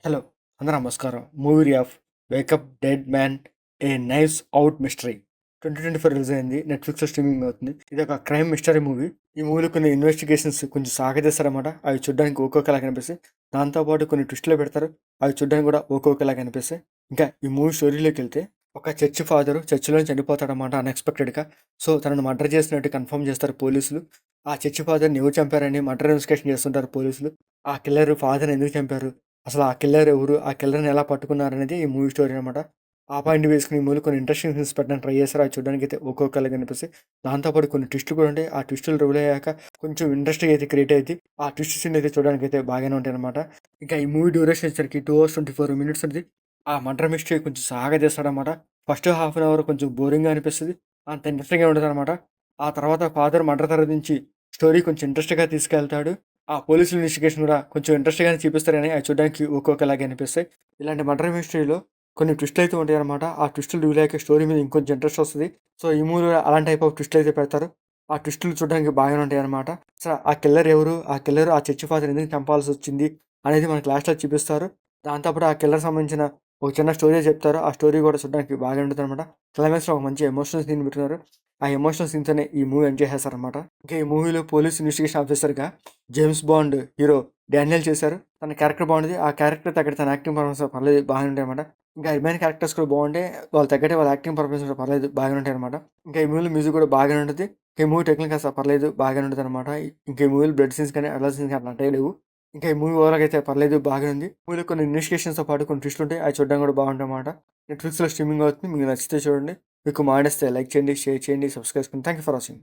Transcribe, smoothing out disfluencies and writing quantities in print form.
Hello! అందరూ నమస్కారం. Movie of 'wake up dead man A knives out mystery' 2024 release అయింది. నెట్‌ఫ్లిక్స్‌లో స్ట్రీమింగ్ అవుతుంది. ఇదొక క్రైమ్ మిస్టరీ మూవీ. ఈ మూవీలో కొన్ని ఇన్వెస్టిగేషన్స్ కొంచెం సాగదీస్తారనమాట. అవి చూడ్డానికి ఒక్కొక్కలాగా అనిపిస్తాయి. దాంతో పాటు కొన్ని ట్విస్టులు పెడతారు. అవి చూడ్డానికి కూడా ఒక్కొక్కలాగా అనిపిస్తాయి. ఇంకా ఈ మూవీ స్టోరీలోకెళ్తే ఒక చర్చ్ ఫాదరు చర్చిలోనే చనిపోతాడనమాట అన్‌ఎక్స్‌పెక్టెడ్‌గా. సో, తనను మర్డర్ చేసినట్టు కన్ఫర్మ్ చేస్తారు పోలీసులు. ఆ చర్చ్ ఫాదర్‌ని ఎవరు చంపారని మర్డర్ ఇన్వెస్టిగేషన్ చేస్తుంటారు పోలీసులు. ఆ కిల్లర్ ఫాదర్‌ని ఎందుకు చంపారు? అసలు ఆ కిల్లర్ ఎవరు? ఆ కిల్లర్‌ని ఎలా పట్టుకున్నారనేది ఈ మూవీ స్టోరీ అనమాట. ఆ పాయింట్ వేసుకొని ఈ మూవీలో కొన్ని ఇంట్రెస్టింగ్ సీన్స్ పెట్టడానికి ట్రై చేశారు. అవి చూడడానికైతే ఒక్కొక్కలాగా అనిపిస్తాయి. దాంతో పాటు కొన్ని ట్విస్టులు కూడా ఉంటాయి. ఆ ట్విస్టులు రివీల్ అయ్యాక కొంచెం ఇంట్రెస్టింగ్ అయితే క్రియేట్ అయిద్ది. ఆ ట్విస్ట్ సీన్ అయితే చూడడానికైతే బాగానే ఉంటాయనమాట. ఇంకా ఈ మూవీ డ్యూరేషన్ వచ్చేసరికి 2 అవర్స్ 24 మినిట్స్ ఉంది. ఆ మర్డర్ మిస్టరీ కొంచెం సాగదీస్తాడనమాట. ఫస్ట్ హాఫ్ అన్ అవర్ కొంచెం బోరింగ్‌గా అనిపిస్తది. అంత ఇంట్రెస్టింగ్‌గా ఉండదనమాట. ఆ తర్వాత ఫాదర్ మర్డర్ తర్వాత నుంచి స్టోరీ కొంచెం ఇంట్రెస్ట్‌గా తీసుకెళ్తాడు. ఆ పోలీసుల ఇన్వెస్టిగేషన్ కూడా కొంచెం ఇంట్రెస్ట్‌గానే చూపిస్తారు గానీ, అవి చూడడానికి ఒక్కొక్కలాగా అనిపిస్తాయి. ఇలాంటి మర్డర్ మిస్టరీలో కొన్ని ట్విస్టులు అయితే ఉంటాయన్నమాట. ఆ ట్విస్టులు రివీల్ అయ్యాక స్టోరీ మీద ఇంకొంచెం ఇంట్రెస్ట్ వస్తది. సో, ఈ మూవీలో అలాంటి టైప్ ఆఫ్ ట్విస్టులు అయితే పెడతారు. ఆ ట్విస్టులు చూడడానికి బాగానే ఉంటాయన్నమాట. అసలు ఆ కిల్లర్ ఎవరు? ఆ కిల్లర్ ఆ చర్చి ఫాదర్‌ని ఎందుకు చంపాల్సొచ్చింది? అనేది మనకి లాస్ట్‌లో చూపిస్తారు. దాంతో పాటు ఆ కిల్లర్‌కి సంబంధించిన ఒక చిన్న స్టోరీ చెప్తారు. ఆ స్టోరీ కూడా చూడడానికి బాగానే ఉంటదన్నమాట. క్లైమాక్స్‌లో ఒక మంచి ఎమోషనల్ సీన్ పెట్టుకున్నారు. ఆ ఎమోషనల్ సీన్స్‌తోనే ఈ మూవీ ఎంజాయ్ చేశారన్నమాట. ఇంకా ఈ మూవీలో పోలీస్ ఇన్వెస్టిగేషన్ ఆఫీసర్‌గా జేమ్స్ బాండ్ హీరో డానియల్ చేశారు. తన క్యారెక్టర్ బాగుండేది. ఆ క్యారెక్టర్ తగ్గట్టు తన యాక్టింగ్ పర్ఫార్మెన్స్ పర్లేదు బాగానే ఉంటాయన్నమాట. ఇంకా రిమైనింగ్ క్యారెక్టర్స్ కూడా బాగుంటాయి. వాళ్ళు తగ్గట్టే వాళ్ళ యాక్టింగ్ పర్ఫార్మెన్స్ కూడా పర్లేదు బాగానే ఉంటాయన్నమాట. ఇంకా ఈ మూవీలో మ్యూజిక్ కూడా బాగానే ఉంటది. ఇంకా ఈ మూవీ టెక్నికల్ కాస్త పర్లేదు బాగానే ఉంటదన్నమాట. ఇంకా ఈ మూవీలో బ్లడ్ సీన్స్ కానీ, అడల్ట్ సీన్స్ కానీ అట్లాంటివి లేవు. ఇంకా ఈ మూవీ ఓవరాల్‌గా అయితే పర్లేదు బాగానే ఉంది. మూవీలో కొన్ని ఇన్వెస్టిగేషన్స్‌తో పాటు కొన్ని ట్విస్టులు ఉంటాయి. అవి చూడడానికి కూడా బాగుంటాయన్నమాట. నెట్‌ఫ్లిక్స్‌లో స్ట్రీమింగ్ అవుతుంది. మీకు నచ్చితే చూడండి. మీకు మాడేస్తే లైక్ చేయండి, షేర్ చేయండి, సబ్స్క్రైబ్ చేసుకోండి. Thank you for watching.